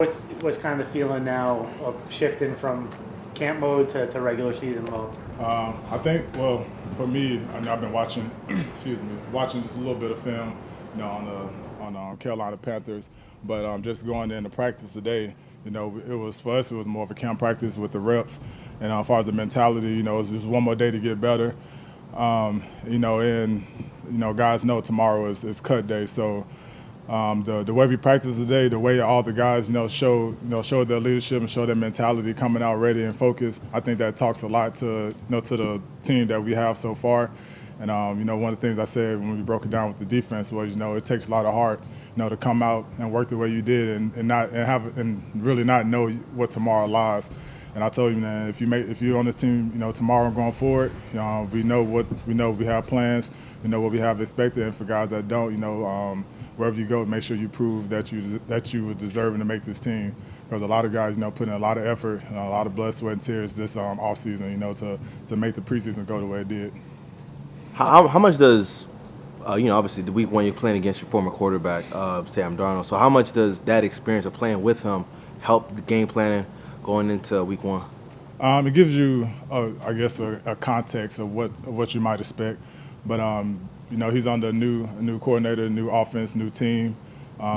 What's kind of the feeling now of shifting from camp mode to regular season mode? I think, well, for me, I know I've been watching, watching just a little bit of film, on the Carolina Panthers, but just going into practice today, it was for us. It was more of a camp practice with the reps, and as far as the mentality, it was just one more day to get better. Guys know tomorrow is cut day, so. The way we practice today, the way all the guys, show their leadership and show their mentality coming out ready and focused, I think that talks a lot to the team that we have so far. And, one of the things I said when we broke it down with the defense was, it takes a lot of heart, to come out and work the way you did and really not know what tomorrow lies. And I told you, man, if you're on this team, tomorrow going forward, we know we have plans, what we have expected, and for guys that don't, wherever you go, make sure you prove that you were deserving to make this team. Because a lot of guys, put in a lot of effort, a lot of blood, sweat, and tears this off season, to make the preseason go the way it did. How much does, obviously the week one you're playing against your former quarterback, Sam Darnold. So how much does that experience of playing with him help the game planning going into week one? It gives you, a context of what you might expect. But he's under a new coordinator, new offense, new team,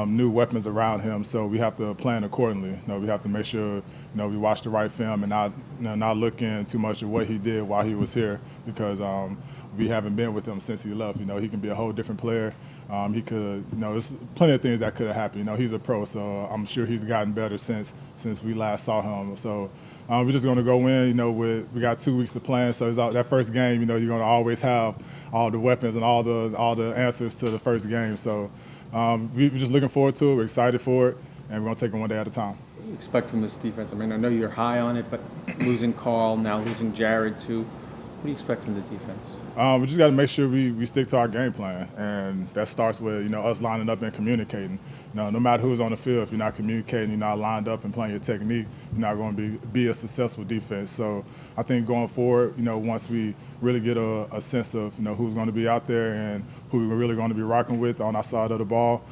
new weapons around him. So we have to plan accordingly. We have to make sure we watch the right film and not look in too much of what he did while he was here, because we haven't been with him since he left. He can be a whole different player. He could, there's plenty of things that could have happened. He's a pro, so I'm sure he's gotten better since we last saw him. So we're just going to go in. We got 2 weeks to plan. So that first game, you're going to always have all the weapons and all the answers to the first game. So we're just looking forward to it. We're excited for it, and we're going to take it one day at a time. What do you expect from this defense? I mean, I know you're high on it, but losing Carl, now losing Jared too. What do you expect from the defense? We just got to make sure we stick to our game plan, and that starts with us lining up and communicating. No matter who's on the field, if you're not communicating, you're not lined up and playing your technique, you're not going to be a successful defense. So I think going forward, once we really get a sense of who's going to be out there and who we're really going to be rocking with on our side of the ball,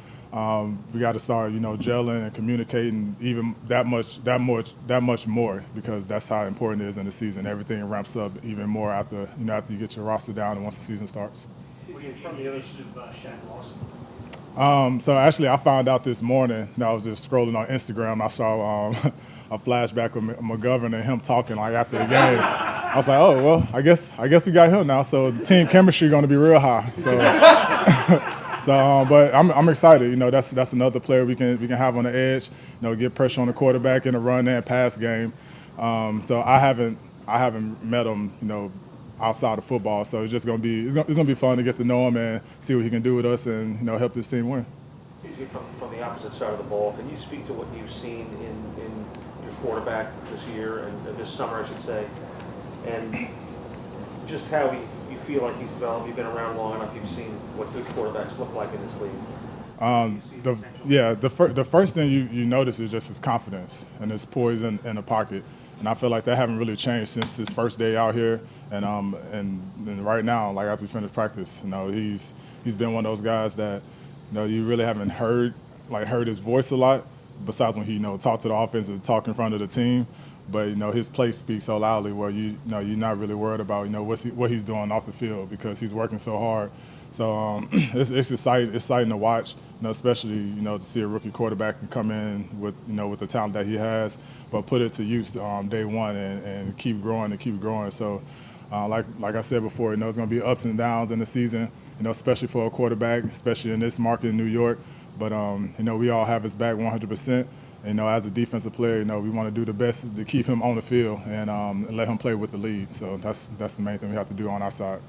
we got to start gelling and communicating even that much more, because that's how important it is in the season. Everything ramps up even more after you get your roster down and once the season starts. From the other Shaq Lawson. So actually, I found out this morning. I was just scrolling on Instagram. I saw a flashback of McGovern and him talking after the game. I was like, oh well, I guess we got him now. So the team chemistry going to be real high. So. But I'm excited. That's another player we can have on the edge. Get pressure on the quarterback in the run and pass game. So I haven't met him. Outside of football. So it's just gonna be fun to get to know him and see what he can do with us and help this team win. CJ, from the opposite side of the ball, can you speak to what you've seen in your quarterback this year and this summer, I should say, and just how you feel like he's developed? You've been around long enough. You've seen what good quarterbacks look like in this league. The first thing you notice is just his confidence and his poise in the pocket, and I feel like that haven't really changed since his first day out here, and right now, after we finished practice, he's been one of those guys that you really haven't heard his voice a lot, besides when he talked to the offense and talk in front of the team. But his play speaks so loudly where you're not really worried about what he's doing off the field, because he's working so hard. So it's exciting to watch, especially to see a rookie quarterback can come in with the talent that he has, but put it to use day one and keep growing. So like I said before, it's going to be ups and downs in the season, especially for a quarterback, especially in this market in New York. But we all have his back 100%. As a defensive player, we want to do the best to keep him on the field and let him play with the lead. So that's the main thing we have to do on our side.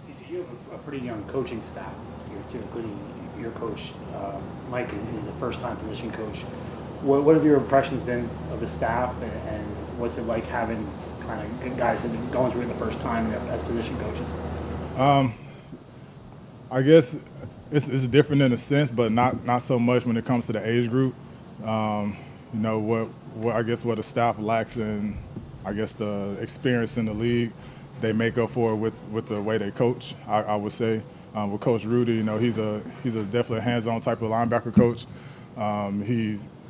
CJ, you have a pretty young coaching staff here too, including your coach, Mike, is a first-time position coach. What have your impressions been of the staff, and what's it like having kind of guys who've been going through it the first time as position coaches? I guess it's different in a sense, but not so much when it comes to the age group. What the staff lacks in, the experience in the league, they make up for it with the way they coach. I would say with Coach Rudy, he's a definitely hands-on type of linebacker coach.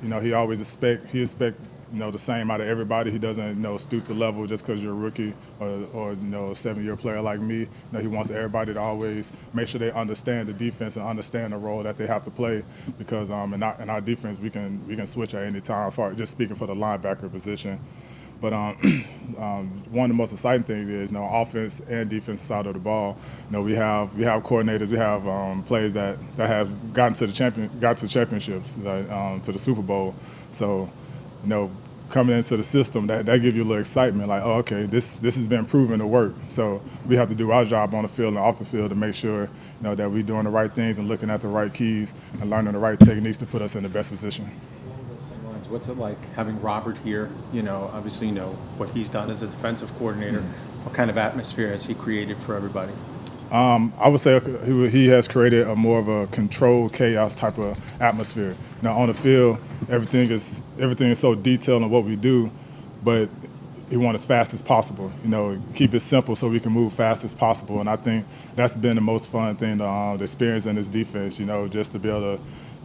he always expect the same out of everybody. He doesn't stoop the level just because you're a rookie or a 7-year player like me. He wants everybody to always make sure they understand the defense and understand the role that they have to play, because in our defense we can switch at any time. Just speaking for the linebacker position. But one of the most exciting things is, offense and defensive side of the ball. We have coordinators, we have players that have gotten to championships, to the Super Bowl. So, coming into the system, that gives you a little excitement. Like, oh, okay, this has been proven to work. So we have to do our job on the field and off the field to make sure, that we're doing the right things and looking at the right keys and learning the right techniques to put us in the best position. What's it like having Robert here? Obviously, what he's done as a defensive coordinator. What kind of atmosphere has he created for everybody? I would say he has created a more of a controlled chaos type of atmosphere. Now on the field, everything is so detailed in what we do, but he wants as fast as possible. Keep it simple so we can move fast as possible. And I think that's been the most fun thing to experience in this defense. Just to be able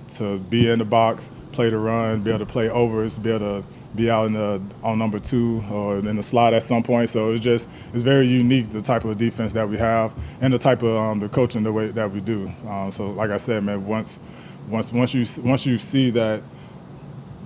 to be in the box, play the run, be able to play overs, be able to be out on number 2 or in the slot at some point. So it's very unique, the type of defense that we have and the type of the coaching the way that we do. So like I said, man, once you see that,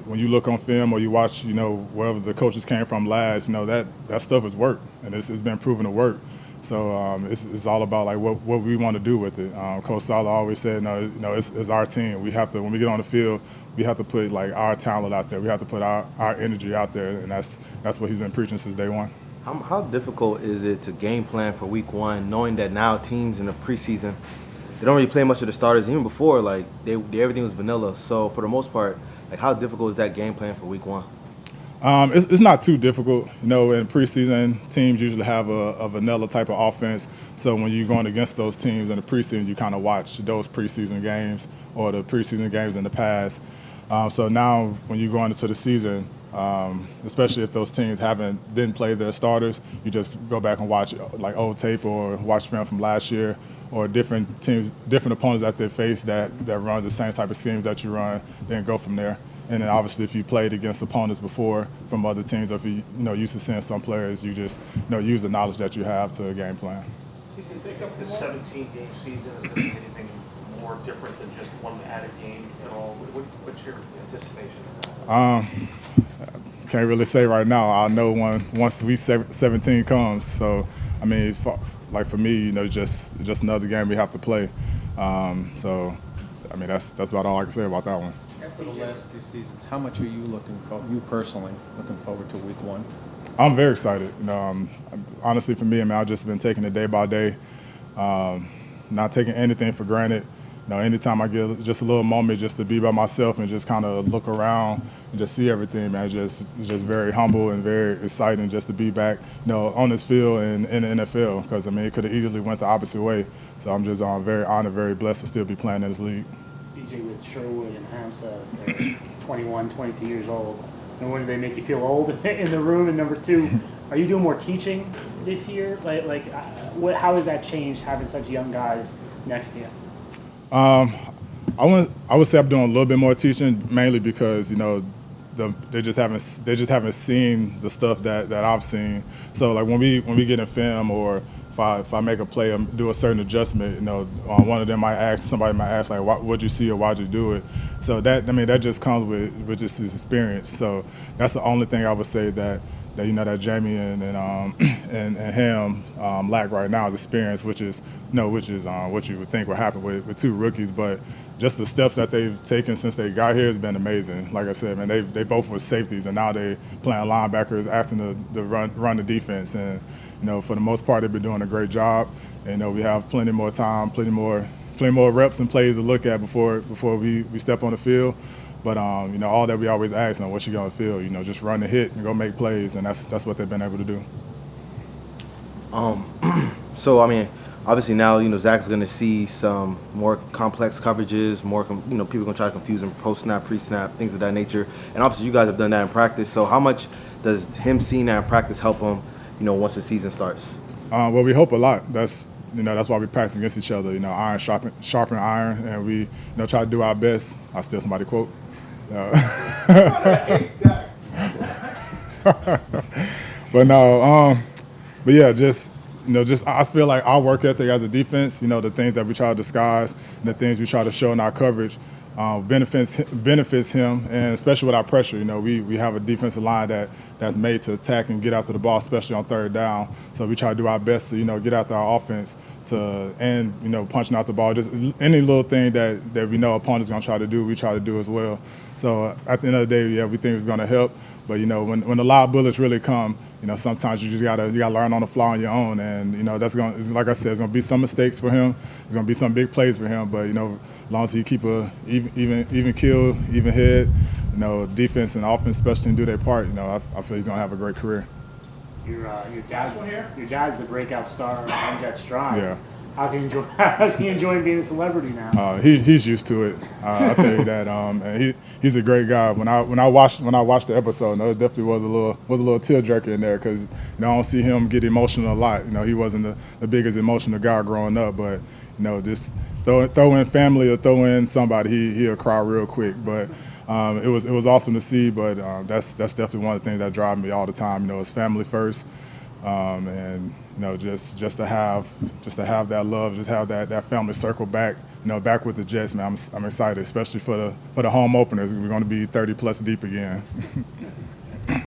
when you look on film or you watch, wherever the coaches came from last, that stuff has worked and it's been proven to work. So it's all about like what we want to do with it. Coach Sala always said, it's our team. We have to, when we get on the field, we have to put like our talent out there. We have to put our energy out there, and that's what he's been preaching since day one. How difficult is it to game plan for week 1, knowing that now teams in the preseason, they don't really play much of the starters? Even before, like everything was vanilla. So for the most part, like how difficult is that game plan for week 1? It's not too difficult. In preseason, teams usually have a vanilla type of offense. So when you're going against those teams in the preseason, you kind of watch those preseason games or the preseason games in the past. So now when you go into the season, especially if those teams didn't play their starters, you just go back and watch like old tape or watch film from last year, or different teams, different opponents that they face that run the same type of schemes that you run, then go from there. And then obviously if you played against opponents before from other teams, or if you used to seeing some players, you just use the knowledge that you have to game plan. Do you think this 17-game season is going to be anything more different than just one added game at all? What's your anticipation of that? Can't really say right now. I'll know once week 17 comes. So, I mean, for me, just another game we have to play. So, I mean, that's about all I can say about that one. For the last 2 seasons, how much are you personally looking forward to week 1? I'm very excited. Honestly, for me, I've just been taking it day by day, not taking anything for granted. Anytime I get just a little moment just to be by myself and just kind of look around and just see everything, man, just very humble and very exciting just to be back, on this field and in the NFL, because, it could have easily went the opposite way. So I'm just very honored, very blessed to still be playing in this league. CJ, with Sherwood and Hamza, they're 21, 22 years old. And when do they make you feel old in the room? And number 2, are you doing more teaching this year? How has that changed having such young guys next to you? I would say I'm doing a little bit more teaching, mainly because they just haven't seen the stuff that I've seen. So like when we get in film, or if I make a play or do a certain adjustment, one of them somebody might ask like, what'd you see or why'd you do it? So that just comes with just his experience. So that's the only thing I would say that Jamie and him lack right now is experience, which is what you would think would happen with 2 rookies. But just the steps that they've taken since they got here has been amazing. Like I said, man, they both were safeties, and now they playing linebackers, asking to run the defense. And for the most part, they've been doing a great job. And we have plenty more time, plenty more reps and plays to look at before we step on the field. But all that we always ask, what you gonna feel? Just run the hit and go make plays, and that's what they've been able to do. So obviously now Zach's gonna see some more complex coverages, more people gonna try to confuse him post snap, pre snap, things of that nature. And obviously you guys have done that in practice. So how much does him seeing that in practice help him? Once the season starts. Well, we hope a lot. That's why we practice against each other. Iron sharpen iron, and we try to do our best. I'll steal somebody's quote. But no, but yeah, just I feel like our work ethic as a defense, the things that we try to disguise and the things we try to show in our coverage, benefits him, and especially with our pressure. We have a defensive line that's made to attack and get after the ball, especially on third down. So we try to do our best to get after our offense and punching out the ball. Just any little thing that we know opponents gonna try to do, we try to do as well. So at the end of the day, yeah, we think it's gonna help. But when the live bullets really come, sometimes you gotta learn on the fly on your own, and that's like I said, it's gonna be some mistakes for him. There's gonna be some big plays for him, but as long as he keep a even kill, even head, defense and offense, especially, do their part, I feel he's gonna have a great career. Your dad's the breakout star on Jet Stride. Yeah. How's he enjoying being a celebrity now? He's used to it. I'll tell you that. And he's a great guy. When I watched the episode, it definitely was a little tearjerker in there because I don't see him get emotional a lot. He wasn't the biggest emotional guy growing up, but just throw in family or throw in somebody, he'll cry real quick. But it was awesome to see. But that's definitely one of the things that drive me all the time. It's family first, and just to have that love, just have that family circle back, back with the Jets, man. I'm excited, especially for the home openers. We're going to be 30 plus deep again.